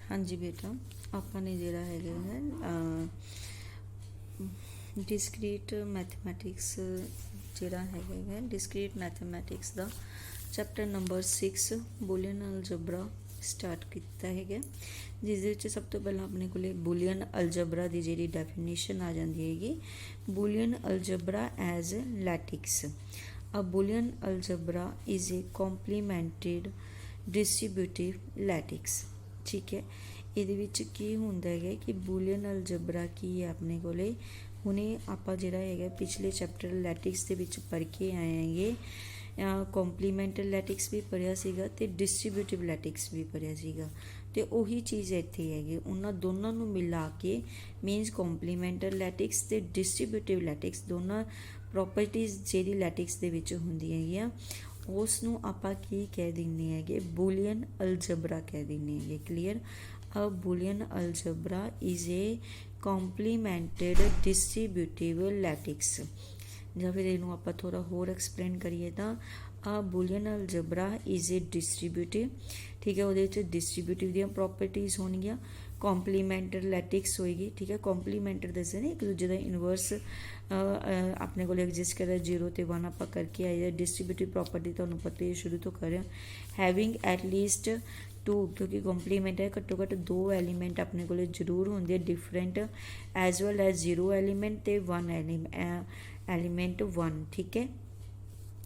हाँ जी बेटा, आपने जिहड़ा हैगा है डिस्क्रीट मैथमैटिक्स जिहड़ा हैगा है डिस्क्रीट मैथमैटिक्स दा chapter number 6 Boolean algebra start किया है, जिस सब तो पहला अपने को बूलियन अलजबरा की जी डेफिनेशन आ जाती हैगी। Boolean algebra as lattice. A Boolean algebra is a complemented distributive lattice. ठीक है, ये की होंदा है कि बूलियन अलजबरा की है अपने को हुणे आप जिहड़ा है पिछले चैप्टर लैटिक्स के पढ़ के आए हैं। कॉम्पलीमेंटल लैटिक्स भी पढ़िया सीगा ते डिस्ट्रीब्यूटिव लैटिक्स भी पढ़िया सीगा, ते उही चीज़ इत्थे हैगी। उन्हां दोनों नूं मिला के मीनस कॉम्पलीमेंटल लैटिक्स ते डिस्ट्रीब्यूटिव लैटिक्स दोनों प्रॉपर्टीज़ जिहड़ी लैटिक्स दे विच हुंदियां हैगियां उस नूं आपां की कह दिंदे हैगे बूलियन अलजबरा कह दिंदे हैगे। Clear. A Boolean algebra is a complemented distributive lattice. ਜਾਂ ਫਿਰ ਇਹਨੂੰ ਆਪਾਂ ਥੋੜਾ ਹੋਰ ਐਕਸਪਲੇਨ ਕਰੀਏ ਤਾਂ ਆ ਬੂਲੀਅਨ ਅਲਜਬਰਾ ਇਜ਼ ਏ ਡਿਸਟ੍ਰੀਬਿਊਟਿਵ। ਠੀਕ ਹੈ, ਉਹਦੇ ਵਿੱਚ ਡਿਸਟ੍ਰੀਬਿਊਟਿਵ ਦੀਆਂ ਪ੍ਰੋਪਰਟੀਜ਼ ਹੋਣਗੀਆਂ, ਕੰਪਲੀਮੈਂਟਰ ਲੈਟਿਕਸ ਹੋਏਗੀ। ਠੀਕ ਹੈ, ਕੰਪਲੀਮੈਂਟਰ ਦੱਸਦੇ ਨੇ ਇੱਕ ਦੂਜੇ ਦਾ ਇਨਵਰਸ ਆਪਣੇ ਕੋਲ ਐਗਜ਼ਿਸਟ ਕਰਦਾ 0 ਤੇ 1 ਆਪਾਂ ਕਰਕੇ ਆਏ। ਡਿਸਟ੍ਰੀਬਿਊਟਿਵ ਪ੍ਰੋਪਰਟੀ ਤੁਹਾਨੂੰ ਪਤਾ ਹੀ ਸ਼ੁਰੂ ਤੋਂ ਕਰ ਰਿਹਾ ਹੈਵਿੰਗ ਐਟ ਲੀਸਟ 2 क्योंकि कॉम्पलीमेंट है घट्टो घट्ट 2 एलीमेंट अपने को जरूर होंगे different as well as 0 element तो 1 एलीमेंट 1। ठीक है,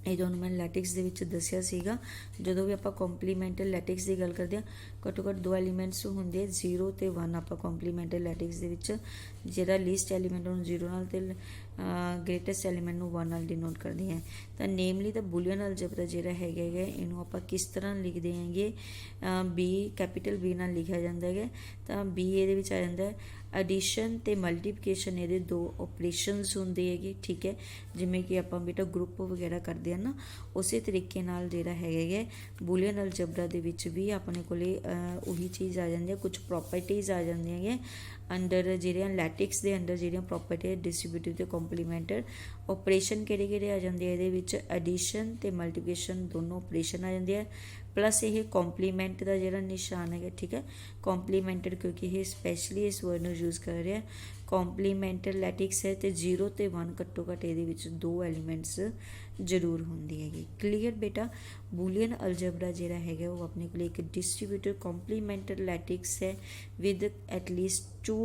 ये दोनों मैं लैटिक्स के दसिया सीगा। जो भी आप कॉम्पलीमेंटल लैटिक्स की गल करते हैं घट्टो घट्ट 2 एलीमेंट्स होंगे 0 तो 1। आप कॉम्पलीमेंटल लैटिक्स के जो लीस्ट एलीमेंट उन्होंने 0 नाल ते ग्रेटेस्ट एलीमेंट नूं 1 नाल डिनोट करते हैं। तो नेमली द बूलियन अलजबरा जिहड़ा हैगा इनू आप किस तरह लिखते हैं बी कैपीटल बी नाल लिखा जाता है। तो बी ये आ जाता है एडिशन ते मल्टीप्लिकेशन, ये 2 ऑपरेशनस होंगे है। ठीक है, जिमें कि आप बेटा ग्रुप वगैरह करते हैं ना, उस तरीके नाल जिहड़ा है बूलियन अलजबरा दे विच भी अपने को उही चीज़ आ जाती है, कुछ प्रॉपर्टीज़ आ जाती हैं अंडर जिहड़ियां लैटिक्स दे अंडर जिहड़ियां प्रॉपर्टी डिस्ट्रीब्यूटिव ते कॉम्पलीमेंटर ऑपरेशन किहड़े आ जाते हैं। ये एडिशन ते मल्टीप्लिकेशन दोनों ऑपरेशन आ जाते हैं, प्लस ये कॉम्पलीमेंट का जिहड़ा निशान है। ठीक है, कॉम्पलीमेंटेड क्योंकि ये स्पैशली इस वर्ड नूं यूज़ कर रहे हैं। कॉम्पलीमेंटर लैटिक्स है तो 0 तो 1 घट्टो घट्ट ये 2 एलीमेंट्स जरूर होंदी हैगी। क्लीयर बेटा। बूलियन अलजबरा जिहड़ा है वो अपने को एक डिस्ट्रीब्यूटिव कॉम्पलीमेंटर लैटिक्स है with at least 2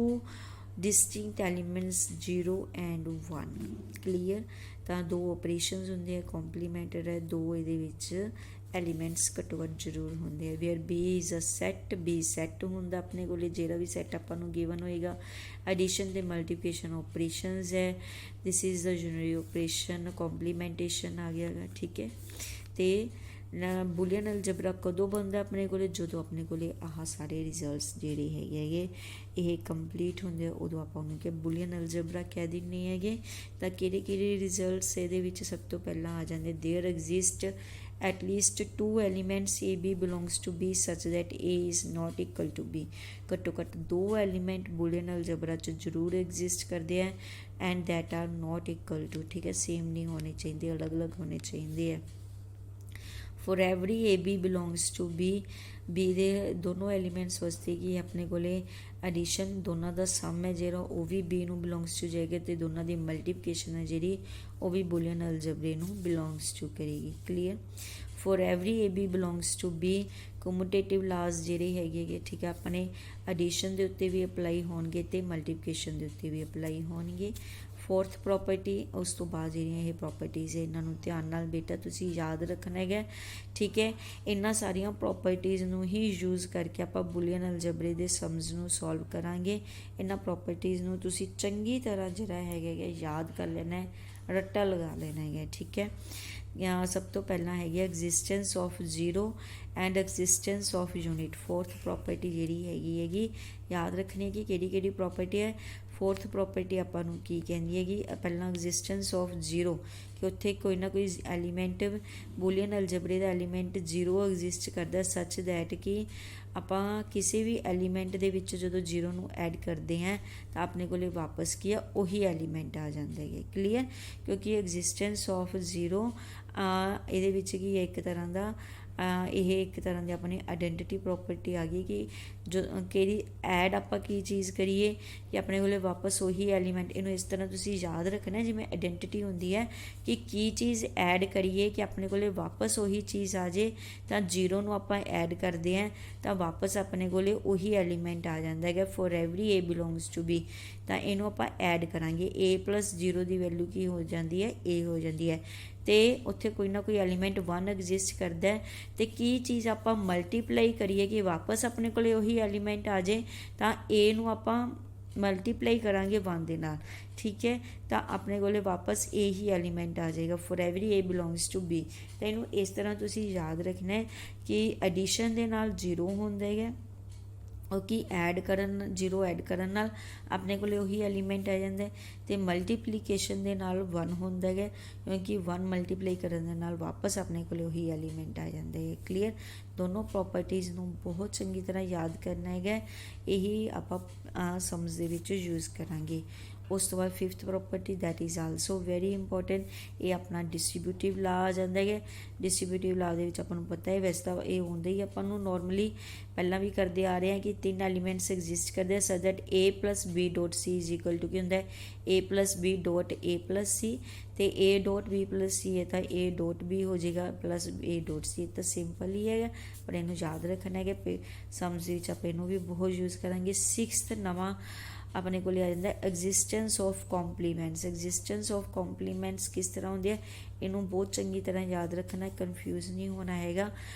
distinct elements 0 and 1। Clear. तो 2 ऑपरेशनस होंगे हैं, कॉम्पलीमेंटर है 2 ये एलीमेंट्स घट्टो घट्ट जरूर होंगे हैं। Where B is a set, B set होंदा अपने को जिहड़ा भी सैट आपां गिवन होएगा। एडिशन ते मल्टीप्लिकेशन ऑपरेशनस है, this is the unitary operation, complementation आ गया। ठीक है, तो बूलियन अलजबरा कदों बनता अपने को जो अपने को आह सारे रिजल्ट्स जिहड़े है ये कंप्लीट होंगे उदों आप उन्होंने बूलियन अलजबरा कह दिंदे हैगे। तो किहड़े रिजल्ट्स ये सब तो पहला आ जाते there exist at least 2 elements a b belongs to b such that a is not equal to b। घट्टो घट्ट 2 एलीमेंट बूलियन अलजबरा च जरूर एग्जिस्ट करते हैं and that are not equal to. ठीक है, सेम नहीं होने चाहिए, अलग अलग होने चाहिए। For every A B belongs to b, b दे दोनों एलीमेंट्स वास्ते कि अपने को एडिशन दोनों का सम है जो वो भी बी नू बिलोंग्स टू जाएगा, तो दोनों की मल्टीप्लिकेशन है जी वो भी बूलियन अलजबरे नू बिलोंग्स टू करेगी। Clear. For every A B belongs to B commutative laws जिहड़े हैगे। ठीक है, अपने एडिशन के उत्ते भी अप्लाई होणगे तो मल्टीप्लिकेशन के उत्ते भी अप्लाई होणगे। फोर्थ प्रॉपर्टी उस तो बाद जी प्रॉपर्टीज़ है इन्हों ध्यान नाल बेटा तुसी याद रखना है। ठीक है, इन्होंने सारिया प्रॉपर्टीज़ नूं ही यूज़ करके आप बूलियन अलजबरे के सम्स नूं सॉल्व करांगे। इन्हां प्रॉपर्टीज़ नूं तुसी चंगी तरह जिहड़ा है याद कर लेना है, रट्टा लगा लेना है। ठीक है, या सब तो पहला है existence of 0 and existence of unit. Fourth property जिहड़ी हैगी याद रखनी है कि किहड़ी प्रॉपर्टी है। फोर्थ प्रॉपर्टी आपां की कहती है कि पहला एग्जिस्टेंस ऑफ 0 कि उत्थे कोई ना कोई एलीमेंट बूलियन अलजबरे का एलीमेंट 0 एग्जिस्ट करता सच दैट कि आपां किसी भी एलीमेंट दे विच जदों 0 नूं ऐड करते हैं तो अपने को वापस की उही एलीमेंट आ जाता है। क्लीयर, क्योंकि एग्जिस्टेंस ऑफ 0 ये कि एक तरह का ਇਹ ਇੱਕ ਤਰ੍ਹਾਂ ਦੀ ਆਪਣੀ ਆਇਡੈਂਟੀਟੀ ਪ੍ਰੋਪਰਟੀ ਆ ਗਈ ਕਿ ਜੋ ਕਿਹੜੀ ਐਡ ਆਪਾਂ ਕੀ ਚੀਜ਼ ਕਰੀਏ ਕਿ ਆਪਣੇ ਕੋਲੇ ਵਾਪਸ ਉਹੀ ਐਲੀਮੈਂਟ। ਇਹਨੂੰ ਇਸ ਤਰ੍ਹਾਂ ਤੁਸੀਂ ਯਾਦ ਰੱਖਣਾ ਜਿਵੇਂ ਆਇਡੈਂਟੀਟੀ ਹੁੰਦੀ ਹੈ ਕਿ ਕੀ ਚੀਜ਼ ਐਡ ਕਰੀਏ ਕਿ ਆਪਣੇ ਕੋਲੇ ਵਾਪਸ ਉਹੀ ਚੀਜ਼ ਆ ਜੇ। ਤਾਂ 0 ਨੂੰ ਆਪਾਂ ਐਡ ਕਰਦੇ ਹਾਂ ਤਾਂ ਵਾਪਸ ਆਪਣੇ ਕੋਲੇ ਉਹੀ ਐਲੀਮੈਂਟ ਆ ਜਾਂਦਾ ਹੈਗਾ for every a belongs to b। ਤਾਂ ਇਹਨੂੰ ਆਪਾਂ ਐਡ ਕਰਾਂਗੇ, a + 0 ਦੀ ਵੈਲਿਊ ਕੀ ਹੋ ਜਾਂਦੀ ਹੈ, a ਹੋ ਜਾਂਦੀ ਹੈ। ਅਤੇ ਉੱਥੇ ਕੋਈ ਨਾ ਕੋਈ ਐਲੀਮੈਂਟ 1 ਐਗਜ਼ਿਸਟ ਕਰਦਾ ਅਤੇ ਕੀ ਚੀਜ਼ ਆਪਾਂ ਮਲਟੀਪਲਾਈ ਕਰੀਏ ਕਿ ਵਾਪਸ ਆਪਣੇ ਕੋਲ ਉਹੀ ਐਲੀਮੈਂਟ ਆ ਜਾਏ। ਤਾਂ a ਨੂੰ ਆਪਾਂ ਮਲਟੀਪਲਾਈ ਕਰਾਂਗੇ 1 ਦੇ ਨਾਲ, ਠੀਕ ਹੈ। ਤਾਂ ਆਪਣੇ ਕੋਲ ਵਾਪਸ a ਹੀ ਐਲੀਮੈਂਟ ਆ ਜਾਏਗਾ for every a belongs to b। ਤਾਂ ਇਹਨੂੰ ਇਸ ਤਰ੍ਹਾਂ ਤੁਸੀਂ ਯਾਦ ਰੱਖਣਾ ਹੈ ਕਿ ਐਡੀਸ਼ਨ ਦੇ ਨਾਲ 0 ਹੁੰਦਾ ਹੈਗਾ, ਉਹ ਕੀ ਐਡ ਕਰਨ 0 ਐਡ ਕਰਨ ਨਾਲ ਆਪਣੇ ਕੋਲ ਉਹੀ ਐਲੀਮੈਂਟ ਆ ਜਾਂਦਾ। ਅਤੇ ਮਲਟੀਪਲੀਕੇਸ਼ਨ ਦੇ ਨਾਲ 1 ਹੁੰਦਾ ਹੈਗਾ ਕਿਉਂਕਿ 1 ਮਲਟੀਪਲਾਈ ਕਰਨ ਦੇ ਨਾਲ ਵਾਪਸ ਆਪਣੇ ਕੋਲ ਉਹੀ ਐਲੀਮੈਂਟ ਆ ਜਾਂਦਾ ਹੈ। ਕਲੀਅਰ। ਦੋਨੋਂ ਪ੍ਰੋਪਰਟੀਜ਼ ਨੂੰ ਬਹੁਤ ਚੰਗੀ ਤਰ੍ਹਾਂ ਯਾਦ ਕਰਨਾ ਹੈਗਾ, ਇਹੀ ਆਪਾਂ ਸਮਝ ਦੇ ਵਿੱਚ ਯੂਜ਼ ਕਰਾਂਗੇ। ਉਸ ਤੋਂ ਬਾਅਦ 5th property that is also very important, ਇਹ ਆਪਣਾ ਡਿਸਟਰੀਬਿਊਟਿਵ ਲਾ ਆ ਜਾਂਦਾ ਹੈ। ਡਿਸਟਰੀਬਿਊਟਿਵ ਲਾ ਦੇ ਵਿੱਚ ਆਪਾਂ ਨੂੰ ਪਤਾ ਹੈ, ਵੈਸੇ ਤਾਂ ਇਹ ਹੁੰਦਾ ਹੀ ਆਪਾਂ ਨੂੰ ਨੋਰਮਲੀ ਪਹਿਲਾਂ ਵੀ ਕਰਦੇ ਆ ਰਹੇ ਹਾਂ ਕਿ 3 ਐਲੀਮੈਂਟਸ ਐਗਜ਼ਿਸਟ ਕਰਦੇ ਆ so that a + b dot c is equal to ਕੀ ਹੁੰਦਾ ਹੈ a + b dot a + c। ਅਤੇ a ਡੋਟ b + c ਹੈ ਤਾਂ a ਡੋਟ b ਹੋ ਜਾਏਗਾ ਪਲੱਸ a ਡੋਟ c। ਤਾਂ ਸਿੰਪਲ ਹੀ ਹੈਗਾ ਪਰ ਇਹਨੂੰ ਯਾਦ ਰੱਖਣਾ ਹੈਗਾ, ਸਮਝ ਵਿੱਚ ਆਪਾਂ ਇਹਨੂੰ ਵੀ ਬਹੁਤ ਯੂਜ਼ ਕਰਾਂਗੇ। 6th ਨਵਾਂ ਆਪਣੇ ਕੋਲ ਆ ਜਾਂਦਾ existence of compliments. Existence of compliments ਕਿਸ ਤਰ੍ਹਾਂ ਹੁੰਦੀ ਹੈ, ਇਹਨੂੰ ਬਹੁਤ ਚੰਗੀ ਤਰ੍ਹਾਂ ਯਾਦ ਰੱਖਣਾ, ਕਨਫਿਊਜ਼ ਨਹੀਂ ਹੋਣਾ ਹੈਗਾ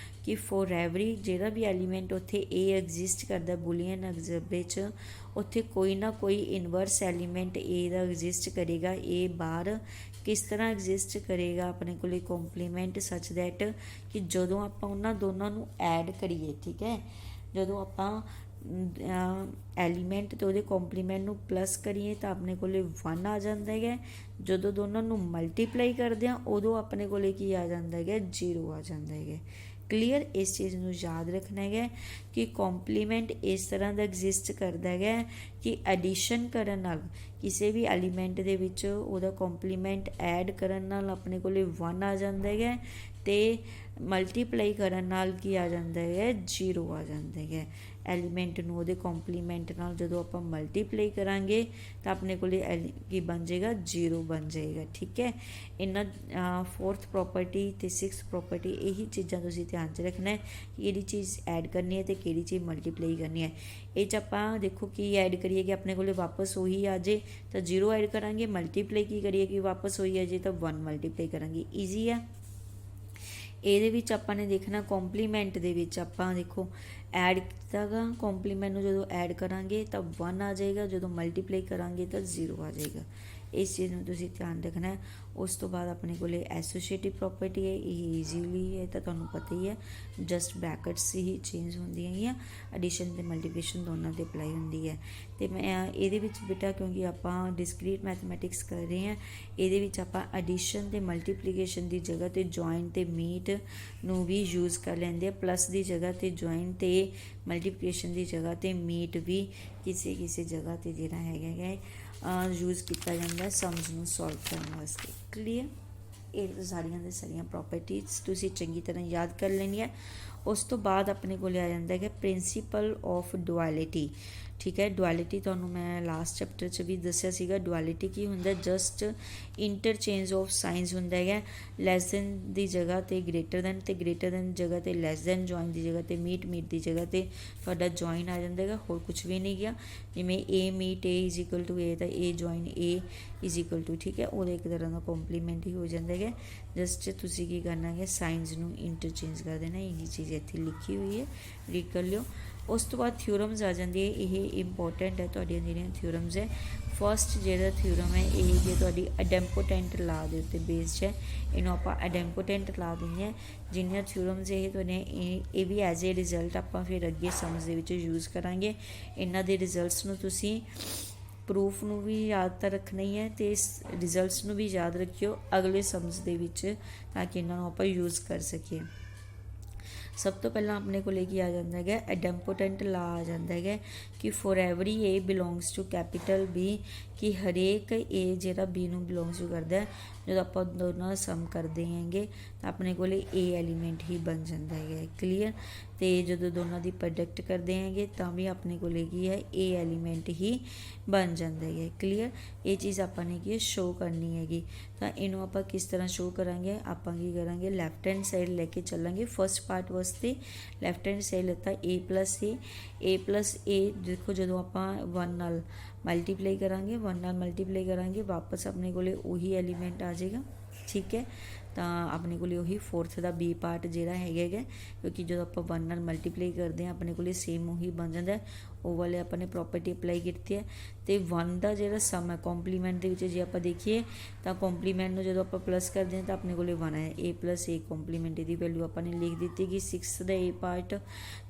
ਕਿ ਫॉर ਐਵਰੀ ਜਿਹੜਾ ਵੀ ਐਲੀਮੈਂਟ ਉੱਥੇ a ਐਗਜ਼ਿਸਟ ਕਰਦਾ ਬੂਲੀਅਨ ਐਲਜਬਰੇ 'ਚ, ਉੱਥੇ ਕੋਈ ਨਾ ਕੋਈ inverse element a the exist ਕਰੇਗਾ। a ਬਾਹਰ ਕਿਸ ਤਰ੍ਹਾਂ ਐਗਜ਼ਿਸਟ ਕਰੇਗਾ ਆਪਣੇ ਕੋਲ ਕੰਪਲੀਮੈਂਟ ਸੱਚ ਦੈਟ ਕਿ ਜਦੋਂ ਆਪਾਂ ਉਹਨਾਂ ਦੋਨਾਂ ਨੂੰ ਐਡ ਕਰੀਏ, ਠੀਕ ਹੈ, ਜਦੋਂ ਆਪਾਂ ਐਲੀਮੈਂਟ ਅਤੇ ਉਹਦੇ ਕੰਪਲੀਮੈਂਟ ਨੂੰ ਪਲੱਸ ਕਰੀਏ ਤਾਂ ਆਪਣੇ ਕੋਲ 1 ਆ ਜਾਂਦਾ ਹੈਗਾ। ਜਦੋਂ ਦੋਨਾਂ ਨੂੰ ਮਲਟੀਪਲਾਈ ਕਰਦੇ ਹਾਂ ਉਦੋਂ ਆਪਣੇ ਕੋਲ ਕੀ ਆ ਜਾਂਦਾ ਹੈਗਾ, 0 ਆ ਜਾਂਦਾ ਹੈਗਾ। ਕਲੀਅਰ। ਇਸ ਚੀਜ਼ ਨੂੰ ਯਾਦ ਰੱਖਣਾ ਹੈਗਾ ਕਿ ਕੰਪਲੀਮੈਂਟ ਇਸ ਤਰ੍ਹਾਂ ਦਾ ਐਗਜ਼ਿਸਟ ਕਰਦਾ ਹੈਗਾ ਕਿ ਐਡੀਸ਼ਨ ਕਰਨ ਨਾਲ ਕਿਸੇ ਵੀ ਐਲੀਮੈਂਟ ਦੇ ਵਿੱਚ ਉਹਦਾ ਕੰਪਲੀਮੈਂਟ ਐਡ ਕਰਨ ਨਾਲ ਆਪਣੇ ਕੋਲ 1 ਆ ਜਾਂਦਾ ਹੈਗਾ ਅਤੇ ਮਲਟੀਪਲਾਈ ਕਰਨ ਨਾਲ ਕੀ ਆ ਜਾਂਦਾ ਹੈ, 0 ਆ ਜਾਂਦਾ ਹੈਗਾ। ਐਲੀਮੈਂਟ ਨੂੰ ਉਹਦੇ ਕੰਪਲੀਮੈਂਟ ਨਾਲ ਜਦੋਂ ਆਪਾਂ ਮਲਟੀਪਲਾਈ ਕਰਾਂਗੇ ਤਾਂ ਆਪਣੇ ਕੋਲ ਕੀ ਬਣ ਜਾਏਗਾ, 0 ਬਣ ਜਾਏਗਾ, ਠੀਕ ਹੈ। ਇਹਨਾਂ 4th ਪ੍ਰੋਪਰਟੀ ਅਤੇ 6th ਪ੍ਰੋਪਰਟੀ ਇਹੀ ਚੀਜ਼ਾਂ ਤੁਸੀਂ ਧਿਆਨ 'ਚ ਰੱਖਣਾ ਹੈ ਕਿ ਕਿਹੜੀ ਚੀਜ਼ ਐਡ ਕਰਨੀ ਹੈ ਅਤੇ ਕਿਹੜੀ ਚੀਜ਼ ਮਲਟੀਪਲਾਈ ਕਰਨੀ ਹੈ। ਇਹ 'ਚ ਆਪਾਂ ਦੇਖੋ ਕੀ ਐਡ ਕਰੀਏ ਕਿ ਆਪਣੇ ਕੋਲ ਵਾਪਸ ਉਹੀ ਆ ਜਾਏ ਤਾਂ 0 ਐਡ ਕਰਾਂਗੇ, ਮਲਟੀਪਲਾਈ ਕੀ ਕਰੀਏ ਕਿ ਵਾਪਸ ਉਹੀ ਆ ਜਾਏ ਤਾਂ 1 ਮਲਟੀਪਲਾਈ ਕਰਾਂਗੇ। ਈਜ਼ੀ ਆ। ਇਹਦੇ ਵਿੱਚ ਆਪਾਂ ਨੇ ਦੇਖਣਾ ਕੰਪਲੀਮੈਂਟ ਦੇ ਵਿੱਚ ਆਪਾਂ ਦੇਖੋ ਐਡ ਕੀਤਾ ਗਾ, ਕੰਪਲੀਮੈਂਟ ਨੂੰ ਜਦੋਂ ਐਡ ਕਰਾਂਗੇ ਤਾਂ 1 ਆ ਜਾਏਗਾ, ਜਦੋਂ ਮਲਟੀਪਲਾਈ ਕਰਾਂਗੇ ਤਾਂ 0 ਆ ਜਾਏਗਾ। ਇਸ ਚੀਜ਼ ਨੂੰ ਤੁਸੀਂ ਧਿਆਨ ਰੱਖਣਾ। ਉਸ ਤੋਂ ਬਾਅਦ ਆਪਣੇ ਕੋਲ ਐਸੋਸੀਏਟਿਵ ਪ੍ਰੋਪਰਟੀ ਹੈ, ਇਹ ਈਜ਼ੀਲੀ ਹੈ ਤਾਂ ਤੁਹਾਨੂੰ ਪਤਾ ਹੀ ਹੈ, ਜਸਟ ਬ੍ਰੈਕਟਸ ਹੀ ਚੇਂਜ ਹੁੰਦੀਆਂ ਹੈਗੀਆਂ, ਐਡੀਸ਼ਨ ਅਤੇ ਮਲਟੀਪਲੀਕੇਸ਼ਨ ਦੋਨਾਂ 'ਤੇ ਅਪਲਾਈ ਹੁੰਦੀ ਹੈ। ਅਤੇ ਮੈਂ ਇਹਦੇ ਵਿੱਚ ਬੇਟਾ ਕਿਉਂਕਿ ਆਪਾਂ ਡਿਸਕ੍ਰੀਟ ਮੈਥਮੈਟਿਕਸ ਕਰ ਰਹੇ ਹਾਂ, ਇਹਦੇ ਵਿੱਚ ਆਪਾਂ ਐਡੀਸ਼ਨ ਅਤੇ ਮਲਟੀਪਲੀਕੇਸ਼ਨ ਦੀ ਜਗ੍ਹਾ 'ਤੇ ਜੁਆਇੰਟ ਅਤੇ ਮੀਟ ਨੂੰ ਵੀ ਯੂਜ਼ ਕਰ ਲੈਂਦੇ ਆ, ਪਲੱਸ ਦੀ ਜਗ੍ਹਾ 'ਤੇ ਜੁਆਇੰਟ ਅਤੇ ਮਲਟੀਪਲੀਕੇਸ਼ਨ ਦੀ ਜਗ੍ਹਾ 'ਤੇ ਮੀਟ ਵੀ ਕਿਸੇ ਜਗ੍ਹਾ 'ਤੇ ਜਿਹੜਾ ਹੈਗਾ ਯੂਜ਼ ਕੀਤਾ ਜਾਂਦਾ ਸਮਝ ਨੂੰ ਸੋਲਵ ਕਰਨ ਵਾਸਤੇ। ਕਲੀਅਰ। ਇਹ ਸਾਰੀਆਂ ਦੇ ਸਾਰੀਆਂ ਪ੍ਰੋਪਰਟੀਜ਼ ਤੁਸੀਂ ਚੰਗੀ ਤਰ੍ਹਾਂ ਯਾਦ ਕਰ ਲੈਣੀਆਂ। ਉਸ ਤੋਂ ਬਾਅਦ ਆਪਣੇ ਕੋਲ ਆ ਜਾਂਦਾ ਹੈਗਾ ਪ੍ਰਿੰਸੀਪਲ ਆਫ ਡੁਐਲਿਟੀ, ਠੀਕ ਹੈ। ਡੁਐਲਿਟੀ ਤੁਹਾਨੂੰ ਮੈਂ ਲਾਸਟ ਚੈਪਟਰ 'ਚ ਵੀ ਦੱਸਿਆ ਸੀਗਾ। ਡੁਐਲਿਟੀ ਕੀ ਹੁੰਦਾ, ਜਸਟ ਇੰਟਰਚੇਂਜ ਆਫ ਸਾਈਨਸ ਹੁੰਦਾ ਹੈਗਾ। ਲੈਸ ਦੈਨ ਦੀ ਜਗ੍ਹਾ 'ਤੇ ਗ੍ਰੇਟਰ ਦੈਨ ਅਤੇ ਗ੍ਰੇਟਰ ਦੈਨ ਜਗ੍ਹਾ 'ਤੇ ਲੈਸ ਦੈਨ, ਜੁਆਇਨ ਦੀ ਜਗ੍ਹਾ 'ਤੇ ਮੀਟ ਦੀ ਜਗ੍ਹਾ 'ਤੇ ਤੁਹਾਡਾ ਜੁਆਇਨ ਆ ਜਾਂਦਾ ਹੈਗਾ, ਹੋਰ ਕੁਛ ਵੀ ਨਹੀਂ ਗਿਆ। ਜਿਵੇਂ a meet a is equal to a ਤਾਂ a join a is equal to, ਠੀਕ ਹੈ, ਉਹਦਾ ਇੱਕ ਤਰ੍ਹਾਂ ਦਾ ਕੰਪਲੀਮੈਂਟ ਹੀ ਹੋ ਜਾਂਦਾ ਹੈਗਾ। ਜਸਟ ਤੁਸੀਂ ਕੀ ਕਰਨਾ ਹੈ, ਸਾਈਨਸ ਨੂੰ ਇੰਟਰਚੇਂਜ ਕਰ ਦੇਣਾ। ਇਹੀ ਚੀਜ਼ ਇੱਥੇ ਲਿਖੀ ਹੋਈ ਹੈ, ਰੀਡ ਕਰ ਲਿਓ। ਉਸ ਤੋਂ ਬਾਅਦ ਥਿਊਰਮਸ ਆ ਜਾਂਦੀ ਹੈ, ਇਹ ਇੰਪੋਰਟੈਂਟ ਹੈ ਤੁਹਾਡੀਆਂ ਜਿਹੜੀਆਂ ਥਿਊਰਮਸ ਹੈ। ਫਸਟ ਜਿਹੜਾ ਥਿਊਰਮ ਹੈ ਇਹ ਜੇ ਤੁਹਾਡੀ ਅਡੈਂਪੋਟੈਂਟ ਲਾ ਦੇ ਉੱਤੇ ਬੇਸਡ ਹੈ, ਇਹਨੂੰ ਆਪਾਂ ਅਡੈਂਪੋਟੈਂਟ ਲਾ ਦਿੰਦੇ ਹਾਂ। ਜਿੰਨੀਆਂ ਥਿਊਰਮਸ ਇਹ ਤੁਹਾਡੇ ਇਹ ਵੀ ਐਜ਼ ਏ ਰਿਜ਼ਲਟ ਆਪਾਂ ਫਿਰ ਅੱਗੇ ਸਮਝ ਦੇ ਵਿੱਚ ਯੂਜ਼ ਕਰਾਂਗੇ। ਇਹਨਾਂ ਦੇ ਰਿਜ਼ਲਟਸ ਨੂੰ ਤੁਸੀਂ ਪ੍ਰੂਫ ਨੂੰ ਵੀ ਯਾਦ ਤਾਂ ਰੱਖਣਾ ਹੀ ਹੈ ਅਤੇ ਇਸ ਰਿਜ਼ਲਟਸ ਨੂੰ ਵੀ ਯਾਦ ਰੱਖਿਓ ਅਗਲੇ ਸਮਝ ਦੇ ਵਿੱਚ ਤਾਂ ਕਿ ਇਹਨਾਂ ਨੂੰ ਆਪਾਂ ਯੂਜ਼ ਕਰ ਸਕੀਏ। ਸਭ ਤੋਂ ਪਹਿਲਾਂ ਆਪਣੇ ਕੋਲ ਕੀ ਆ ਜਾਂਦਾ ਹੈਗਾ, ਐਡੈਂਪੋਟੈਂਟ ਲਾ ਆ ਜਾਂਦਾ ਹੈਗਾ ਕਿ for every A belongs to capital B, ਕਿ ਹਰੇਕ ਏ ਜਿਹੜਾ ਬੀ ਨੂੰ ਬਿਲੋਂਗਸ ਟੂ ਕਰਦਾ ਜਦੋਂ ਆਪਾਂ ਦੋਨਾਂ ਦਾ ਸਮ ਕਰਦੇ ਹੈਗੇ ਤਾਂ ਆਪਣੇ ਕੋਲ A ਐਲੀਮੈਂਟ ਹੀ ਬਣ ਜਾਂਦਾ ਹੈਗਾ। ਕਲੀਅਰ। ਤੇ ਜਦੋਂ ਦੋਨਾਂ ਦੀ ਪ੍ਰੋਡਕਟ ਕਰਦੇ ਹੈਗੇ ਤਾਂ ਵੀ ਆਪਣੇ ਕੋਲ ਕੀ ਹੈ A ਐਲੀਮੈਂਟ ਹੀ ਬਣ ਜਾਂਦਾ ਹੈ। ਕਲੀਅਰ। ਇਹ ਚੀਜ਼ ਆਪਾਂ ਨੇ ਕੀ ਸ਼ੋਅ ਕਰਨੀ ਹੈਗੀ। ਤਾਂ ਇਹਨੂੰ ਆਪਾਂ ਕਿਸ ਤਰ੍ਹਾਂ ਸ਼ੋਅ ਕਰਾਂਗੇ, ਆਪਾਂ ਕੀ ਕਰਾਂਗੇ ਲੈਫਟ ਹੈਂਡ ਸਾਈਡ ਲੈ ਕੇ ਚੱਲਾਂਗੇ। ਫਸਟ ਪਾਰਟ ਵਾਸਤੇ ਲੈਫਟ ਹੈਂਡ ਸਾਈਡ ਲਿੱਤਾ A ਪਲੱਸ A ਦੇਖੋ ਜਦੋਂ ਆਪਾਂ 1 ਨਾਲ ਮਲਟੀਪਲਾਈ ਕਰਾਂਗੇ 1 ਨਾਲ ਮਲਟੀਪਲਾਈ ਕਰਾਂਗੇ ਵਾਪਸ ਆਪਣੇ ਕੋਲ ਉਹੀ ਐਲੀਮੈਂਟ ਆ ਜਾਏਗਾ। ਠੀਕ ਹੈ। ਤਾਂ ਆਪਣੇ ਕੋਲ ਉਹੀ ਫੋਰਥ ਦਾ B ਪਾਰਟ ਜਿਹੜਾ ਹੈਗਾ ਕਿਉਂਕਿ ਜਦੋਂ ਆਪਾਂ 1 ਨਾਲ ਮਲਟੀਪਲਾਈ ਕਰਦੇ ਹਾਂ ਆਪਣੇ ਕੋਲ ਸੇਮ ਉਹੀ ਬਣ ਜਾਂਦਾ। ਉਹ ਵਾਲੇ ਆਪਾਂ ਨੇ ਪ੍ਰੋਪਰਟੀ ਅਪਲਾਈ ਕੀਤੀ ਹੈ। ਅਤੇ 1 ਦਾ ਜਿਹੜਾ ਸਮ ਹੈ ਕੰਪਲੀਮੈਂਟ ਦੇ ਵਿੱਚ ਜੇ ਆਪਾਂ ਦੇਖੀਏ ਤਾਂ ਕੰਪਲੀਮੈਂਟ ਨੂੰ ਜਦੋਂ ਆਪਾਂ ਪਲੱਸ ਕਰਦੇ ਹਾਂ ਤਾਂ ਆਪਣੇ ਕੋਲ 1 ਹੈ। A ਪਲੱਸ A ਕੰਪਲੀਮੈਂਟ ਦੀ ਵੈਲਿਊ ਆਪਾਂ ਨੇ ਲਿਖ ਦਿੱਤੀ ਕਿ 6 ਦਾ A ਪਾਰਟ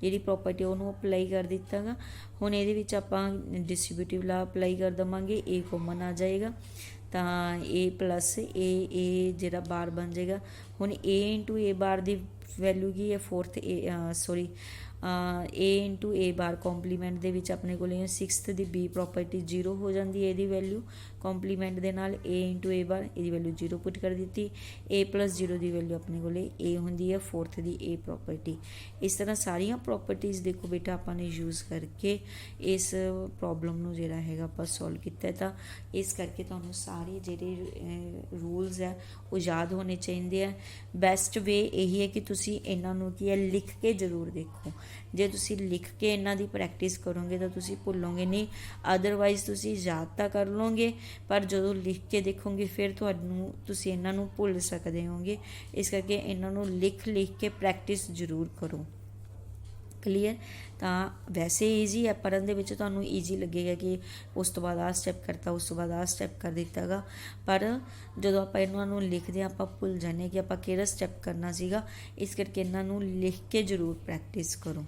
ਜਿਹੜੀ ਪ੍ਰੋਪਰਟੀ ਉਹਨੂੰ ਅਪਲਾਈ ਕਰ ਦਿੱਤਾ ਗਾ। ਹੁਣ ਇਹਦੇ ਵਿੱਚ ਆਪਾਂ ਡਿਸਟਰੀਬਿਊਟਿਵ ਲਾ ਅਪਲਾਈ ਕਰ ਦੇਵਾਂਗੇ। A ਕਾਮਨ ਆ ਜਾਏਗਾ ਤਾਂ A ਪਲੱਸ A ਜਿਹੜਾ ਬਾਰ ਬਣ ਜਾਏਗਾ। ਹੁਣ A into A bar the value ਕੀ ਹੈ fourth A into A bar compliment ਦੇ ਵਿੱਚ ਆਪਣੇ ਕੋਲ 6 ਦੀ B ਪ੍ਰੋਪਰਟੀ 0 ਹੋ ਜਾਂਦੀ ਹੈ। ਇਹਦੀ ਵੈਲਿਊ ਕੰਪਲੀਮੈਂਟ ਦੇ ਨਾਲ A ਇੰਟੂ A ਬਾਰ ਇਹਦੀ ਵੈਲਿਊ 0 ਪੁੱਟ ਕਰ ਦਿੱਤੀ। A ਪਲੱਸ 0 ਦੀ ਵੈਲਿਊ ਆਪਣੇ ਕੋਲ A ਹੁੰਦੀ ਹੈ ਫੋਰਥ ਦੀ A ਪ੍ਰੋਪਰਟੀ। ਇਸ ਤਰ੍ਹਾਂ ਸਾਰੀਆਂ ਪ੍ਰੋਪਰਟੀਜ਼ ਦੇਖੋ ਬੇਟਾ ਆਪਾਂ ਨੇ ਯੂਜ਼ ਕਰਕੇ ਇਸ ਪ੍ਰੋਬਲਮ ਨੂੰ ਜਿਹੜਾ ਹੈਗਾ ਆਪਾਂ ਸੋਲਵ ਕੀਤਾ। ਤਾਂ ਇਸ ਕਰਕੇ ਤੁਹਾਨੂੰ ਸਾਰੇ ਜਿਹੜੇ ਰੂਲਸ ਹੈ ਉਹ ਯਾਦ ਹੋਣੇ ਚਾਹੀਦੇ ਆ। ਬੈਸਟ ਵੇ ਇਹੀ ਹੈ ਕਿ ਤੁਸੀਂ ਇਹਨਾਂ ਨੂੰ ਕੀ ਹੈ ਲਿਖ ਕੇ ਜ਼ਰੂਰ ਦੇਖੋ। ਜੇ ਤੁਸੀਂ ਲਿਖ ਕੇ ਇਹਨਾਂ ਦੀ ਪ੍ਰੈਕਟਿਸ ਕਰੋਗੇ ਤਾਂ ਤੁਸੀਂ ਭੁੱਲੋਗੇ ਨਹੀਂ, ਅਦਰਵਾਈਜ਼ ਤੁਸੀਂ ਯਾਦ ਤਾਂ ਕਰ ਲਓਗੇ ਪਰ ਜਦੋਂ ਲਿਖ ਕੇ ਦੇਖੋਗੇ ਫਿਰ ਤੁਸੀਂ ਇਹਨਾਂ ਨੂੰ ਭੁੱਲ ਸਕਦੇ ਹੋਗੇ। ਇਸ ਕਰਕੇ ਇਹਨਾਂ ਨੂੰ ਲਿਖ ਕੇ ਪ੍ਰੈਕਟਿਸ ਜ਼ਰੂਰ ਕਰੋ। ਕਲੀਅਰ। ਤਾਂ ਵੈਸੇ ਈਜ਼ੀ ਹੈ, ਪੜ੍ਹਨ ਦੇ ਵਿੱਚ ਤੁਹਾਨੂੰ ਈਜ਼ੀ ਲੱਗੇਗਾ ਕਿ ਉਸ ਤੋਂ ਬਾਅਦ ਆਹ ਸਟੈਪ ਕਰਤਾ ਉਸ ਤੋਂ ਬਾਅਦ ਆਹ ਸਟੈਪ ਕਰ ਦਿੱਤਾ ਗਾ। ਪਰ ਜਦੋਂ ਆਪਾਂ ਇਹਨਾਂ ਨੂੰ ਲਿਖਦੇ ਹਾਂ ਆਪਾਂ ਭੁੱਲ ਜਾਂਦੇ ਕਿ ਆਪਾਂ ਕਿਹੜਾ ਸਟੈਪ ਕਰਨਾ ਸੀਗਾ। ਇਸ ਕਰਕੇ ਇਹਨਾਂ ਨੂੰ ਲਿਖ ਕੇ ਜ਼ਰੂਰ ਪ੍ਰੈਕਟਿਸ ਕਰੋ।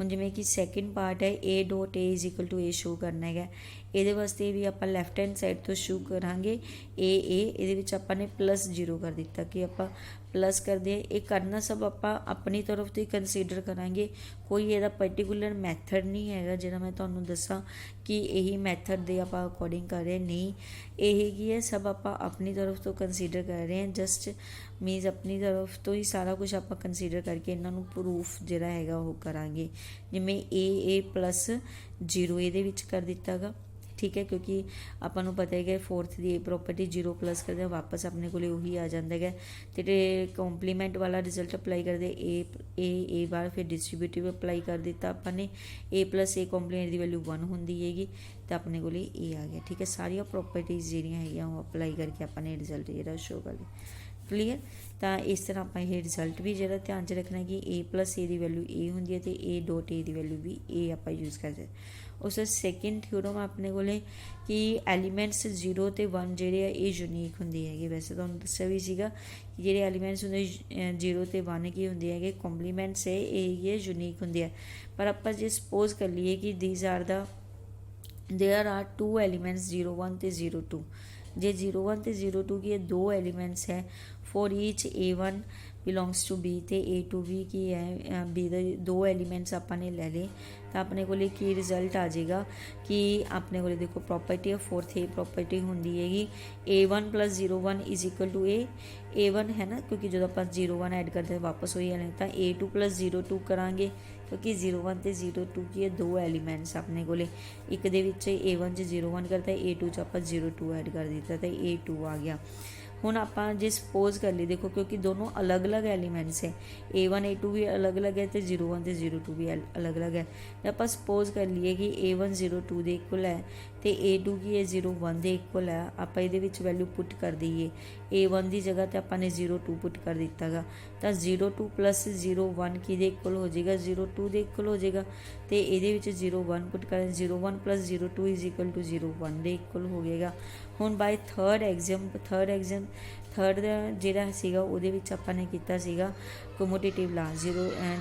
ਹੁਣ ਜਿਵੇਂ ਕਿ ਸੈਕਿੰਡ ਪਾਰਟ ਹੈ A dot A is equal to A show ਕਰਨਾ ਹੈਗਾ। ਇਹਦੇ ਵਾਸਤੇ ਵੀ ਆਪਾਂ ਲੈਫਟ ਹੈਂਡ ਸਾਈਡ ਤੋਂ ਸ਼ੋ ਕਰਾਂਗੇ ਇਹਦੇ ਵਿੱਚ ਆਪਾਂ ਨੇ ਪਲੱਸ 0 ਕਰ ਦਿੱਤਾ ਕਿ ਆਪਾਂ ਪਲੱਸ ਕਰਦੇ। ਇਹ ਕਰਨਾ ਸਭ ਆਪਾਂ ਆਪਣੀ ਤਰਫ ਤੋਂ ਹੀ ਕੰਸੀਡਰ ਕਰਾਂਗੇ। ਕੋਈ ਇਹਦਾ ਪਰਟੀਕੂਲਰ ਮੈਥਡ ਨਹੀਂ ਹੈਗਾ ਜਿਹੜਾ ਮੈਂ ਤੁਹਾਨੂੰ ਦੱਸਾਂ ਕਿ ਇਹੀ ਮੈਥਡ ਦੇ ਆਪਾਂ ਅਕੋਰਡਿੰਗ ਕਰ ਰਹੇ ਨਹੀਂ। ਇਹ ਕੀ ਹੈ ਸਭ ਆਪਾਂ ਆਪਣੀ ਤਰਫ ਤੋਂ ਕੰਸੀਡਰ ਕਰ ਰਹੇ ਹਾਂ। ਜਸਟ ਮੀਨਸ ਆਪਣੀ ਤਰਫ ਤੋਂ ਹੀ ਸਾਰਾ ਕੁਝ ਆਪਾਂ ਕੰਸੀਡਰ ਕਰਕੇ ਇਹਨਾਂ ਨੂੰ ਪ੍ਰੂਫ ਜਿਹੜਾ ਹੈਗਾ ਉਹ ਕਰਾਂਗੇ। ਜਿਵੇਂ A ਪਲੱਸ 0 ਇਹਦੇ ਵਿੱਚ ਕਰ ਦਿੱਤਾ ਗਾ। ਠੀਕ ਹੈ। ਕਿਉਂਕਿ ਆਪਾਂ ਨੂੰ ਪਤਾ ਹੈਗਾ ਫੋਰਥ ਦੀ ਪ੍ਰੋਪਰਟੀ 0 ਪਲੱਸ ਕਰਦੇ ਵਾਪਸ ਆਪਣੇ ਕੋਲ ਉਹੀ ਆ ਜਾਂਦਾ ਹੈਗਾ। ਅਤੇ ਕੰਪਲੀਮੈਂਟ ਵਾਲਾ ਰਿਜ਼ਲਟ ਅਪਲਾਈ ਕਰਦੇ A ਬਾਰ ਫਿਰ ਡਿਸਟਰੀਬਿਊਟਿਵ ਅਪਲਾਈ ਕਰ ਦਿੱਤਾ ਆਪਾਂ ਨੇ। A ਪਲੱਸ A ਕੰਪਲੀਮੈਂਟ ਦੀ ਵੈਲਿਊ 1 ਹੁੰਦੀ ਹੈਗੀ ਤਾਂ ਆਪਣੇ ਕੋਲ A ਆ ਗਿਆ। ਠੀਕ ਹੈ। ਸਾਰੀਆਂ ਪ੍ਰੋਪਰਟੀਜ਼ ਜਿਹੜੀਆਂ ਹੈਗੀਆਂ ਉਹ ਅਪਲਾਈ ਕਰਕੇ ਆਪਾਂ ਨੇ ਰਿਜ਼ਲਟ ਜਿਹੜਾ ਸ਼ੋ ਕਰ ਲਿਆ। ਕਲੀਅਰ। ਤਾਂ ਇਸ ਤਰ੍ਹਾਂ ਆਪਾਂ ਇਹ ਰਿਜ਼ਲਟ ਵੀ ਜਿਹੜਾ ਧਿਆਨ 'ਚ ਰੱਖਣਾ ਕਿ A plus A the value A ਹੁੰਦੀ ਹੈ ਅਤੇ A dot A the value we A ਆਪਾਂ ਯੂਜ਼ ਕਰਦੇ। ਉਸ ਸੈਕਿੰਡ ਥਿਊਰਮ ਆਪਣੇ ਕੋਲ ਕਿ ਐਲੀਮੈਂਟਸ 0 ਅਤੇ 1 ਜਿਹੜੇ ਆ ਇਹ ਯੂਨੀਕ ਹੁੰਦੇ ਹੈਗੇ। ਵੈਸੇ ਤੁਹਾਨੂੰ ਦੱਸਿਆ ਵੀ ਸੀਗਾ ਕਿ ਜਿਹੜੇ ਐਲੀਮੈਂਟਸ ਹੁੰਦੇ 0 ਅਤੇ 1 ਕੀ ਹੁੰਦੇ ਹੈਗੇ ਕੰਪਲੀਮੈਂਟਸ ਹੈ ਇਹ ਯੂਨੀਕ ਹੁੰਦੇ ਆ। ਪਰ ਆਪਾਂ ਜੇ ਸਪੋਜ਼ ਕਰ ਲਈਏ ਕਿ देयर आर 2 एलिमेंट्स 01 ਤੇ 02। ਜੇ 01 ਤੇ 02 ਕੀ ਇਹ 2 ਐਲੀਮੈਂਟਸ ਹੈ for each A1 belongs to B ਅਤੇ A2 ਵੀ ਕੀ ਹੈ B ਦੇ 2 ਐਲੀਮੈਂਟਸ ਆਪਾਂ ਨੇ ਲੈ ਲਏ ਤਾਂ ਆਪਣੇ ਕੋਲ ਕੀ ਰਿਜ਼ਲਟ ਆ ਜਾਏਗਾ ਕਿ ਆਪਣੇ ਕੋਲ ਦੇਖੋ property of fourth A property ਹੁੰਦੀ ਹੈਗੀ A1 plus 01 is equal to A1 ਹੈ ਨਾ ਕਿਉਂਕਿ ਜਦੋਂ ਆਪਾਂ 01 ਐਡ ਕਰਦੇ ਵਾਪਸ ਹੋਈ ਆਣੇ ਤਾਂ A2 ਪਲੱਸ 02 ਕਰਾਂਗੇ ਕਿਉਂਕਿ 01 ਅਤੇ 02 ਕੀ ਇਹ 2 ਐਲੀਮੈਂਟਸ ਆਪਣੇ ਕੋਲ ਇੱਕ ਦੇ ਵਿੱਚ A1 'ਚ 01 ਕਰਤਾ A2 'ਚ ਆਪਾਂ 02 ਐਡ ਕਰ ਦਿੱਤਾ ਤਾਂ A2 ਆ ਗਿਆ। ਹੁਣ ਆਪਾਂ ਜੇ ਸਪੋਜ਼ ਕਰ ਲਈ ਦੇਖੋ ਕਿਉਂਕਿ ਦੋਨੋਂ ਅਲੱਗ-ਅਲੱਗ ਐਲੀਮੈਂਟਸ ਹੈ A1 A2 ਵੀ ਅਲੱਗ-ਅਲੱਗ ਹੈ ਅਤੇ 01 ਅਤੇ 02 ਵੀ ਅਲੱਗ-ਅਲੱਗ ਹੈ। ਜੇ ਆਪਾਂ ਸਪੋਜ਼ ਕਰ ਲਈਏ ਕਿ A1 02 ਦੇ ਇਕੁਅਲ ਹੈ ਅਤੇ A2 ਕੀ ਹੈ 01 ਦੇ ਇਕੁਅਲ ਹੈ ਆਪਾਂ ਇਹਦੇ ਵਿੱਚ ਵੈਲਿਊ ਪੁੱਟ ਕਰ ਦਈਏ A1 ਦੀ ਜਗ੍ਹਾ 'ਤੇ ਆਪਾਂ ਨੇ 02 ਪੁੱਟ ਕਰ ਦਿੱਤਾ ਗਾ ਤਾਂ 02 ਪਲੱਸ 01 ਕਿਹਦੇ ਇਕੁਅਲ ਹੋ ਜਾਏਗਾ 02 ਦੇ ਇਕੁਅਲ ਹੋ ਜਾਏਗਾ ਅਤੇ ਇਹਦੇ ਵਿੱਚ 01 ਪੁੱਟ ਕਰ 01 ਪਲੱਸ 02 ਇਜ਼ ਇਕੁਅਲ ਟੂ 01 ਦੇ ਇਕੁਅਲ ਹੋ ਜਾਏਗਾ। ਹੁਣ ਬਾਈ ਥਰਡ ਜਿਹੜਾ ਸੀਗਾ ਉਹਦੇ ਵਿੱਚ ਆਪਾਂ ਨੇ ਕੀਤਾ ਸੀਗਾ ਕੋਮੋਟੇਟਿਵ ਲਾ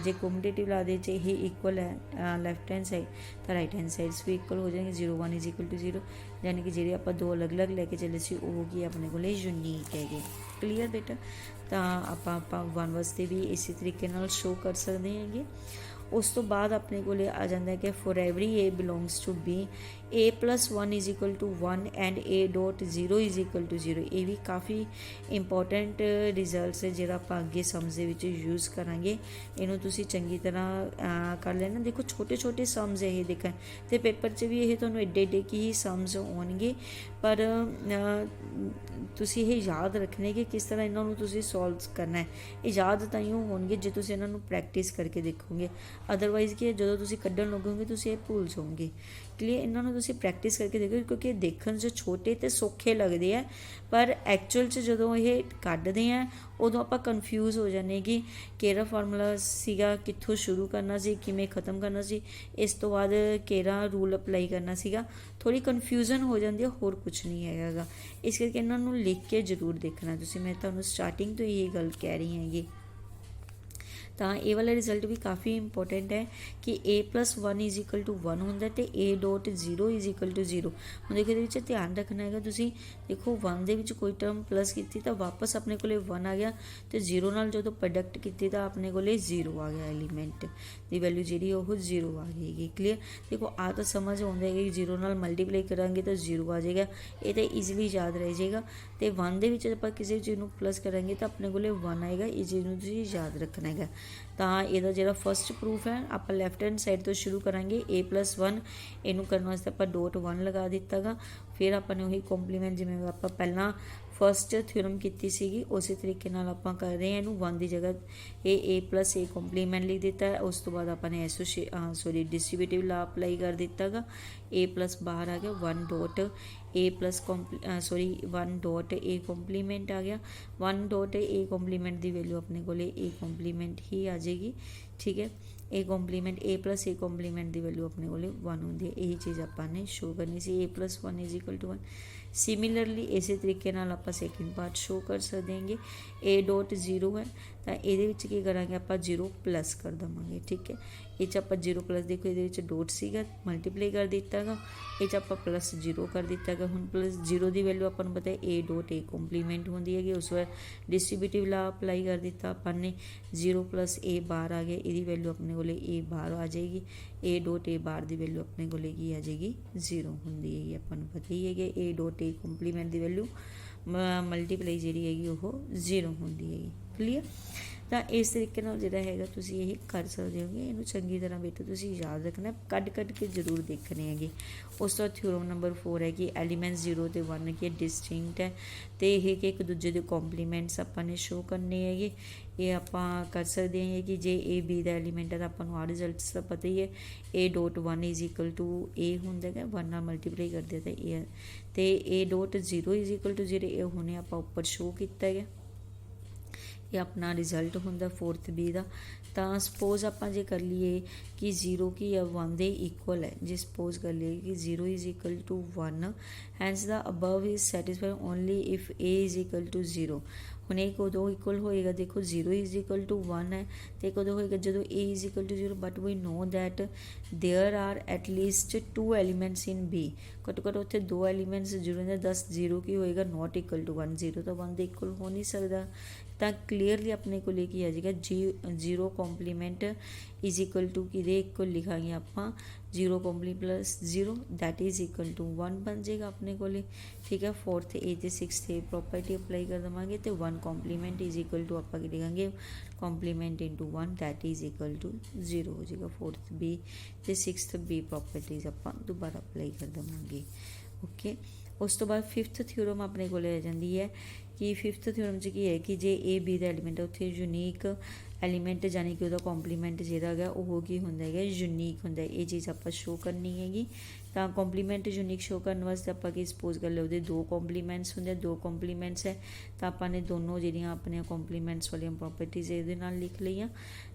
ਜੇ ਕੋਮੋਟੇਟਿਵ ਲਾ ਦੇ 'ਚ ਇਹ ਇਕੁਅਲ ਹੈ ਲੈਫਟ ਹੈਂਡ ਸਾਈਡ ਤਾਂ ਰਾਈਟ ਹੈਂਡ ਸਾਈਡਸ ਵੀ ਇਕੁਅਲ ਹੋ ਜਾਣਗੇ 01 ਇਜ਼ ਇਕੁਅਲ ਟੂ 0 ਯਾਨੀ ਕਿ ਜਿਹੜੇ ਆਪਾਂ ਦੋ ਅਲੱਗ-ਅਲੱਗ ਲੈ ਕੇ ਚੱਲੇ ਸੀ ਉਹ ਕੀ ਆਪਣੇ ਕੋਲ ਯੂਨੀਕ ਹੈਗੇ। ਕਲੀਅਰ ਬੇਟਾ। ਤਾਂ ਆਪਾਂ 1 ਵਾਸਤੇ ਵੀ ਇਸੇ ਤਰੀਕੇ ਨਾਲ ਸ਼ੋ ਕਰ ਸਕਦੇ ਹੈਗੇ। उस तो बाद अपने को आ जाता है कि for every A belongs to B A plus 1 is equal to 1 and A dot 0 is equal to 0। ये भी काफ़ी इंपॉर्टेंट रिजल्ट्स है ਜਿਹੜਾ ਆਪਾਂ ਅੱਗੇ ਸਮਸ ਦੇ ਵਿੱਚ ਯੂਜ਼ ਕਰਾਂਗੇ। ਇਹਨੂੰ ਤੁਸੀਂ ਚੰਗੀ ਤਰ੍ਹਾਂ ਕਰ ਲੈਣਾ। ਦੇਖੋ ਛੋਟੇ ਛੋਟੇ ਸਮਸ ਇਹ ਦੇਖਣ ਤੇ ਪੇਪਰ 'ਚ ਵੀ ਇਹ ਤੁਹਾਨੂੰ ਏਡੇ ਏਡੇ ਕੀ ਹੀ ਸਮਸ ਆਉਣਗੇ, ਪਰ ਤੁਸੀਂ ਇਹ ਯਾਦ ਰੱਖਣੇ ਕਿ ਕਿਸ ਤਰ੍ਹਾਂ ਇਹਨਾਂ ਨੂੰ ਤੁਸੀਂ ਸੋਲਵ ਕਰਨਾ ਹੈ। ਇਹ ਯਾਦ ਤਾਂ ਹੀ ਹੋਣਗੇ ਜੇ ਤੁਸੀਂ ਇਹਨਾਂ ਨੂੰ ਪ੍ਰੈਕਟਿਸ ਕਰਕੇ ਦੇਖੋਗੇ, ਅਦਰਵਾਈਜ਼ ਕਿ ਜਦੋਂ ਤੁਸੀਂ ਕੱਢਣ ਲੱਗੋਗੇ ਤੁਸੀਂ ਇਹ ਭੁੱਲ ਜਾਓਗੇ। ਕਲੀਅਰ, ਇਹਨਾਂ ਨੂੰ ਤੁਸੀਂ ਪ੍ਰੈਕਟਿਸ ਕਰਕੇ ਦੇਖੋ ਕਿਉਂਕਿ ਇਹ ਦੇਖਣ 'ਚ ਛੋਟੇ ਅਤੇ ਸੌਖੇ ਲੱਗਦੇ ਆ, ਪਰ ਐਕਚੁਅਲ 'ਚ ਜਦੋਂ ਇਹ ਕੱਢਦੇ ਆ ਉਦੋਂ ਆਪਾਂ ਕਨਫਿਊਜ਼ ਹੋ ਜਾਂਦੇ ਕਿ ਕਿਹੜਾ ਫਾਰਮੂਲਾ ਸੀਗਾ, ਕਿੱਥੋਂ ਸ਼ੁਰੂ ਕਰਨਾ ਸੀ, ਕਿਵੇਂ ਖ਼ਤਮ ਕਰਨਾ ਸੀ, ਇਸ ਤੋਂ ਬਾਅਦ ਕਿਹੜਾ ਰੂਲ ਅਪਲਾਈ ਕਰਨਾ ਸੀਗਾ। ਥੋੜ੍ਹੀ ਕਨਫਿਊਜ਼ਨ ਹੋ ਜਾਂਦੀ ਹੈ, ਹੋਰ ਕੁਛ ਨਹੀਂ ਹੈਗਾ ਗਾ। ਇਸ ਕਰਕੇ ਇਹਨਾਂ ਨੂੰ ਲਿਖ ਕੇ ਜ਼ਰੂਰ ਦੇਖਣਾ ਤੁਸੀਂ। ਮੈਂ ਤੁਹਾਨੂੰ ਸਟਾਰਟਿੰਗ ਤੋਂ ਇਹ ਗੱਲ ਕਹਿ ਰਹੀ ਹੈਗੀ। ਤਾਂ ਇਹ ਵਾਲਾ ਰਿਜ਼ਲਟ ਵੀ ਕਾਫੀ ਇੰਪੋਰਟੈਂਟ ਹੈ ਕਿ a plus 1 is equal to 1 ਹੁੰਦਾ ਅਤੇ a dot 0 is equal to 0। ਹੁਣ ਦੇਖੋ ਇਹਦੇ ਵਿੱਚ ਧਿਆਨ ਰੱਖਣਾ ਹੈਗਾ ਤੁਸੀਂ। ਦੇਖੋ 1 ਦੇ ਵਿੱਚ ਕੋਈ ਟਰਮ ਪਲੱਸ ਕੀਤੀ ਤਾਂ ਵਾਪਸ ਆਪਣੇ ਕੋਲੇ 1 ਆ ਗਿਆ, ਅਤੇ 0 ਨਾਲ ਜਦੋਂ ਪ੍ਰੋਡਕਟ ਕੀਤੀ ਤਾਂ ਆਪਣੇ ਕੋਲੇ 0 ਆ ਗਿਆ। ਐਲੀਮੈਂਟ ਦੀ ਵੈਲਿਊ ਜਿਹੜੀ ਉਹ 0 ਆ ਗਈ। ਕਲੀਅਰ, ਦੇਖੋ ਆ ਤਾਂ ਸਮਝ ਆਉਂਦਾ ਹੈ ਕਿ 0 ਨਾਲ ਮਲਟੀਪਲਾਈ ਕਰਾਂਗੇ ਤਾਂ 0 ਆ ਜਾਏਗਾ, ਇਹ ਤਾਂ ਈਜ਼ੀਲੀ ਯਾਦ ਰਹਿ ਜਾਏਗਾ। ਅਤੇ 1 ਦੇ ਵਿੱਚ ਆਪਾਂ ਕਿਸੇ ਚੀਜ਼ ਨੂੰ ਪਲੱਸ ਕਰਾਂਗੇ ਤਾਂ ਆਪਣੇ ਕੋਲੇ 1 ਆਏਗਾ। ਇਹ ਚੀਜ਼ ਨੂੰ ਤੁਸੀਂ ਯਾਦ ਰੱਖਣਾ ਹੈਗਾ। ਤਾਂ ਇਹਦਾ ਜਿਹੜਾ ਫਸਟ ਪ੍ਰੂਫ ਹੈ ਆਪਾਂ ਲੈਫਟ ਹੈਂਡ ਸਾਈਡ ਤੋਂ ਸ਼ੁਰੂ ਕਰਾਂਗੇ। a ਪਲੱਸ 1 ਇਹਨੂੰ ਕਰਨ ਵਾਸਤੇ ਆਪਾਂ ਡੋਟ 1 ਲਗਾ ਦਿੱਤਾ ਗਾ। ਫਿਰ ਆਪਾਂ ਨੇ ਉਹੀ ਕੰਪਲੀਮੈਂਟ ਜਿਵੇਂ ਆਪਾਂ ਪਹਿਲਾਂ ਫਸਟ ਥਿਊਰਮ ਕੀਤੀ ਸੀਗੀ ਉਸੇ ਤਰੀਕੇ ਨਾਲ ਆਪਾਂ ਕਰ ਰਹੇ ਹਾਂ। ਇਹਨੂੰ 1 ਦੀ ਜਗ੍ਹਾ a ਪਲੱਸ a ਕੰਪਲੀਮੈਂਟ ਲਿਖ ਦਿੱਤਾ। ਉਸ ਤੋਂ ਬਾਅਦ ਆਪਾਂ ਨੇ ਡਿਸਟਰੀਬਿਊਟਿਵ ਲਾ ਅਪਲਾਈ ਕਰ ਦਿੱਤਾ ਗਾ। a ਪਲੱਸ ਬਾਹਰ ਆ ਗਿਆ, 1 dot a plus 1 dot a compliment ਆ ਗਿਆ। 1 ਡੋਟ a ਕੰਪਲੀਮੈਂਟ ਦੀ ਵੈਲਿਊ ਆਪਣੇ ਕੋਲੇ a ਕੰਪਲੀਮੈਂਟ ਹੀ ਆ ਜਾਏਗੀ। ਠੀਕ ਹੈ, a compliment a plus a compliment ਦੀ ਵੈਲਿਊ ਆਪਣੇ ਕੋਲੇ 1 ਹੁੰਦੀ ਹੈ। ਇਹੀ ਚੀਜ਼ ਆਪਾਂ ਨੇ ਸ਼ੋ ਕਰਨੀ ਸੀ। a plus 1 is equal to 1। Similarly ਇਸੇ ਤਰੀਕੇ ਨਾਲ ਆਪਾਂ ਸੈਕਿੰਡ ਪਾਰਟ ਸ਼ੋ ਕਰ ਸਕਦੇ ਹੈਗੇ। a ਡੋਟ 0 ਹੈ ਤਾਂ ਇਹਦੇ ਵਿੱਚ ਕੀ ਕਰਾਂਗੇ ਆਪਾਂ 0 ਪਲੱਸ ਕਰ ਦੇਵਾਂਗੇ। ਠੀਕ ਹੈ, ਇਹ 'ਚ ਆਪਾਂ 0 ਪਲੱਸ ਦੇਖੋ ਇਹਦੇ ਵਿੱਚ ਡੋਟ ਸੀਗਾ, ਮਲਟੀਪਲਾਈ ਕਰ ਦਿੱਤਾ ਗਾ। ਇਹ 'ਚ ਆਪਾਂ ਪਲੱਸ 0 ਕਰ ਦਿੱਤਾ ਗਾ। ਹੁਣ ਪਲੱਸ 0 ਦੀ ਵੈਲਿਊ ਆਪਾਂ ਨੂੰ ਪਤਾ ਹੈ a ਡੋਟ a ਕੰਪਲੀਮੈਂਟ ਹੁੰਦੀ ਹੈਗੀ। ਉਸ ਵਾਰ ਡਿਸਟਰੀਬਿਊਟਿਵ ਲਾ ਅਪਲਾਈ ਕਰ ਦਿੱਤਾ ਆਪਾਂ ਨੇ। 0 ਪਲੱਸ a ਬਾਹਰ ਆ ਗਿਆ, ਇਹਦੀ ਵੈਲਿਊ ਆਪਣੇ ਕੋਲੇ a ਬਾਹਰ ਆ ਜਾਏਗੀ। a ਡੋਟ a ਬਾਹਰ ਦੀ ਵੈਲਿਊ ਆਪਣੇ ਕੋਲੇ ਕੀ ਆ ਜਾਏਗੀ 0 ਹੁੰਦੀ ਹੈਗੀ। ਆਪਾਂ ਨੂੰ ਪਤਾ ਹੀ ਹੈਗਾ a ਡੋਟ a ਕੰਪਲੀਮੈਂਟ ਦੀ ਵੈਲਿਊ ਮਲਟੀਪਲਾਈ ਜਿਹੜੀ ਹੈਗੀ ਉਹ 0 ਹੁੰਦੀ ਹੈਗੀ। ਕਲੀਅਰ, ਤਾਂ ਇਸ ਤਰੀਕੇ ਨਾਲ ਜਿਹੜਾ ਹੈਗਾ ਤੁਸੀਂ ਇਹ ਕਰ ਸਕਦੇ ਹੋਗੇ। ਇਹਨੂੰ ਚੰਗੀ ਤਰ੍ਹਾਂ ਬੇਟਾ ਤੁਸੀਂ ਯਾਦ ਰੱਖਣਾ, ਕੱਢ ਕੇ ਜ਼ਰੂਰ ਦੇਖਣੇ ਹੈਗੇ। ਉਸ ਤੋਂ ਥਿਊਰਮ ਨੰਬਰ 4 ਹੈ ਕਿ ਐਲੀਮੈਂਟਸ 0 ਅਤੇ 1 ਕੀ ਡਿਸਟਿੰਕਟ ਹੈ ਅਤੇ ਇਹ ਕਿ ਇੱਕ ਦੂਜੇ ਦੇ ਕੰਪਲੀਮੈਂਟਸ ਆਪਾਂ ਨੇ ਸ਼ੋ ਕਰਨੇ ਹੈਗੇ। ਇਹ ਆਪਾਂ ਕਰ ਸਕਦੇ ਹਾਂ ਕਿ ਜੇ a b ਦਾ ਐਲੀਮੈਂਟ ਹੈ ਤਾਂ ਆਪਾਂ ਨੂੰ ਆਹ ਰਿਜ਼ਲਟਸ ਤਾਂ ਪਤਾ ਹੀ ਹੈ। a dot 1 is equal to a ਹੁੰਦਾ ਹੈਗਾ, 1 ਨਾਲ ਮਲਟੀਪਲਾਈ ਕਰਦੇ ਤਾਂ ਇਹ ਹੈ, ਅਤੇ a dot 0 is equal to 0 ਇਹ ਹੁਣੇ ਆਪਾਂ ਉੱਪਰ ਸ਼ੋ ਕੀਤਾ ਹੈਗਾ। ਇਹ ਆਪਣਾ ਰਿਜ਼ਲਟ ਹੁੰਦਾ 4th B ਦਾ। ਤਾਂ ਸਪੋਜ਼ ਆਪਾਂ ਜੇ ਕਰ ਲਈਏ ਕਿ 0 ਕੀ ਹੈ 1 ਦੇ ਇਕੁਅਲ ਹੈ। ਜੇ ਸਪੋਜ਼ ਕਰ ਲਈਏ ਕਿ 0 is equal to 1 hence the above is satisfy only if a is equal to 0। ਹੁਣ ਇਹ ਕਦੋਂ ਇਕੁਅਲ ਹੋਏਗਾ, ਦੇਖੋ 0 ਇਜ਼ ਇਕੁਅਲ ਟੂ 1 ਹੈ ਅਤੇ ਕਦੋਂ ਹੋਏਗਾ ਜਦੋਂ a is equal to 0। But we know that there are at least 2 elements in b। ਘੱਟੋ ਘੱਟ ਉੱਥੇ 2 ਐਲੀਮੈਂਟਸ ਜ਼ਰੂਰ ਨੇ। 10 0 ਕੀ ਹੋਏਗਾ ਨੋਟ ਇਕੁਅਲ ਟੂ 1। 0 ਤਾਂ 1 ਦੇ ਇਕੁਅਲ ਹੋ ਨਹੀਂ ਸਕਦਾ। ਤਾਂ ਕਲੀਅਰਲੀ ਆਪਣੇ ਕੋਲ ਇਹ ਕੀ ਆ ਜਾਏਗਾ 0 ਕੰਪਲੀਮੈਂਟ ਇਜ਼ ਇਕੁਅਲ ਟੂ ਕਿਹਦੇ ਇਕੁਅਲ ਲਿਖਾਂਗੇ ਆਪਾਂ 0 complement plus 0 that is equal to 1 ਬਣ ਜਾਏਗਾ ਆਪਣੇ ਕੋਲ। ਠੀਕ ਹੈ, 4th A ਅਤੇ 6th A ਪ੍ਰੋਪਰਟੀ ਅਪਲਾਈ ਕਰ ਦੇਵਾਂਗੇ ਅਤੇ 1 ਕੰਪਲੀਮੈਂਟ ਇਜ਼ ਇਕੁਅਲ ਟੂ ਆਪਾਂ ਕੀ ਲਿਖਾਂਗੇ complement into 1 that is equal to 0 ਹੋ ਜਾਏਗਾ। 4th B ਅਤੇ 6th B ਪ੍ਰੋਪਰਟੀਜ਼ ਆਪਾਂ ਦੁਬਾਰਾ ਅਪਲਾਈ ਕਰ ਦੇਵਾਂਗੇ। ਓਕੇ, ਉਸ ਤੋਂ ਬਾਅਦ 5th ਥਿਊਰਮ ਆਪਣੇ ਕੋਲ ਆ ਜਾਂਦੀ ਹੈ ਕਿ 5th ਥਿਊਰਮ 'ਚ ਕੀ ਹੈ ਕਿ ਜੇ a b ਦਾ ਐਲੀਮੈਂਟ ਹੈ ਉੱਥੇ ਯੂਨੀਕ ਐਲੀਮੈਂਟ ਯਾਨੀ ਕਿ ਉਹਦਾ ਕੰਪਲੀਮੈਂਟ ਜਿਹੜਾ ਹੈਗਾ ਉਹ ਕੀ ਹੁੰਦਾ ਹੈਗਾ ਯੂਨੀਕ ਹੁੰਦਾ। ਇਹ ਚੀਜ਼ ਆਪਾਂ ਸ਼ੋ ਕਰਨੀ ਹੈਗੀ। ਤਾਂ ਕੰਪਲੀਮੈਂਟ ਯੂਨੀਕ ਸ਼ੋ ਕਰਨ ਵਾਸਤੇ ਆਪਾਂ ਕੀ ਸਪੋਜ਼ ਕਰ ਲਿਆ ਉਹਦੇ 2 ਕੰਪਲੀਮੈਂਟਸ ਹੁੰਦੇ, 2 ਕੰਪਲੀਮੈਂਟਸ ਹੈ ਤਾਂ ਆਪਾਂ ਨੇ ਦੋਨੋਂ ਜਿਹੜੀਆਂ ਆਪਣੀਆਂ ਕੰਪਲੀਮੈਂਟਸ ਵਾਲੀਆਂ ਪ੍ਰੋਪਰਟੀਜ਼ ਇਹਦੇ ਨਾਲ ਲਿਖ ਲਈਆਂ।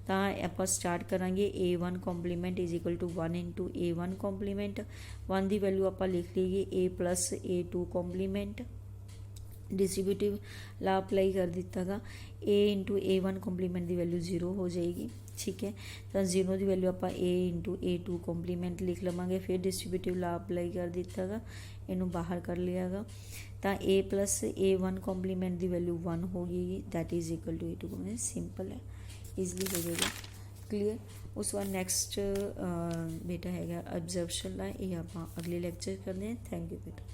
ਤਾਂ ਆਪਾਂ ਸਟਾਰਟ ਕਰਾਂਗੇ a1 complement is equal to 1 into a1 complement. 1 ਦੀ ਵੈਲਿਊ ਆਪਾਂ ਲਿਖ ਲਈਏ a ਪਲੱਸ a2 ਕੰਪਲੀਮੈਂਟ। ਡਿਸਟਰੀਬਿਊਟਿਵ ਲਾ ਅਪਲਾਈ ਕਰ ਦਿੱਤਾ ਗਾ। a ਇੰਟੂ a1 ਕੰਪਲੀਮੈਂਟ ਦੀ ਵੈਲਿਊ 0 ਹੋ ਜਾਏਗੀ। ਠੀਕ ਹੈ, ਤਾਂ 0 ਦੀ ਵੈਲਿਊ ਆਪਾਂ a ਇੰਟੂ a2 ਕੰਪਲੀਮੈਂਟ ਲਿਖ ਲਵਾਂਗੇ। ਫਿਰ ਡਿਸਟਰੀਬਿਊਟਿਵ ਲਾ ਅਪਲਾਈ ਕਰ ਦਿੱਤਾ ਗਾ, ਇਹਨੂੰ ਬਾਹਰ ਕਰ ਲਿਆ ਗਾ। ਤਾਂ a ਪਲੱਸ a1 ਕੰਪਲੀਮੈਂਟ ਦੀ ਵੈਲਿਊ 1 ਹੋ ਗਈ that is equal to a2 complement. Simple ਹੈ, ਈਜ਼ਲੀ ਹੋ ਜਾਏਗਾ। ਕਲੀਅਰ। ਉਸ ਤੋਂ ਬਾਅਦ ਨੈਕਸਟ ਬੇਟਾ ਹੈਗਾ ਅਬਜ਼ਰਵਸ਼ਨ ਦਾ, ਇਹ ਆਪਾਂ ਅਗਲੇ ਲੈਕਚਰ ਕਰਦੇ ਹਾਂ। ਥੈਂਕ ਯੂ ਬੇਟਾ।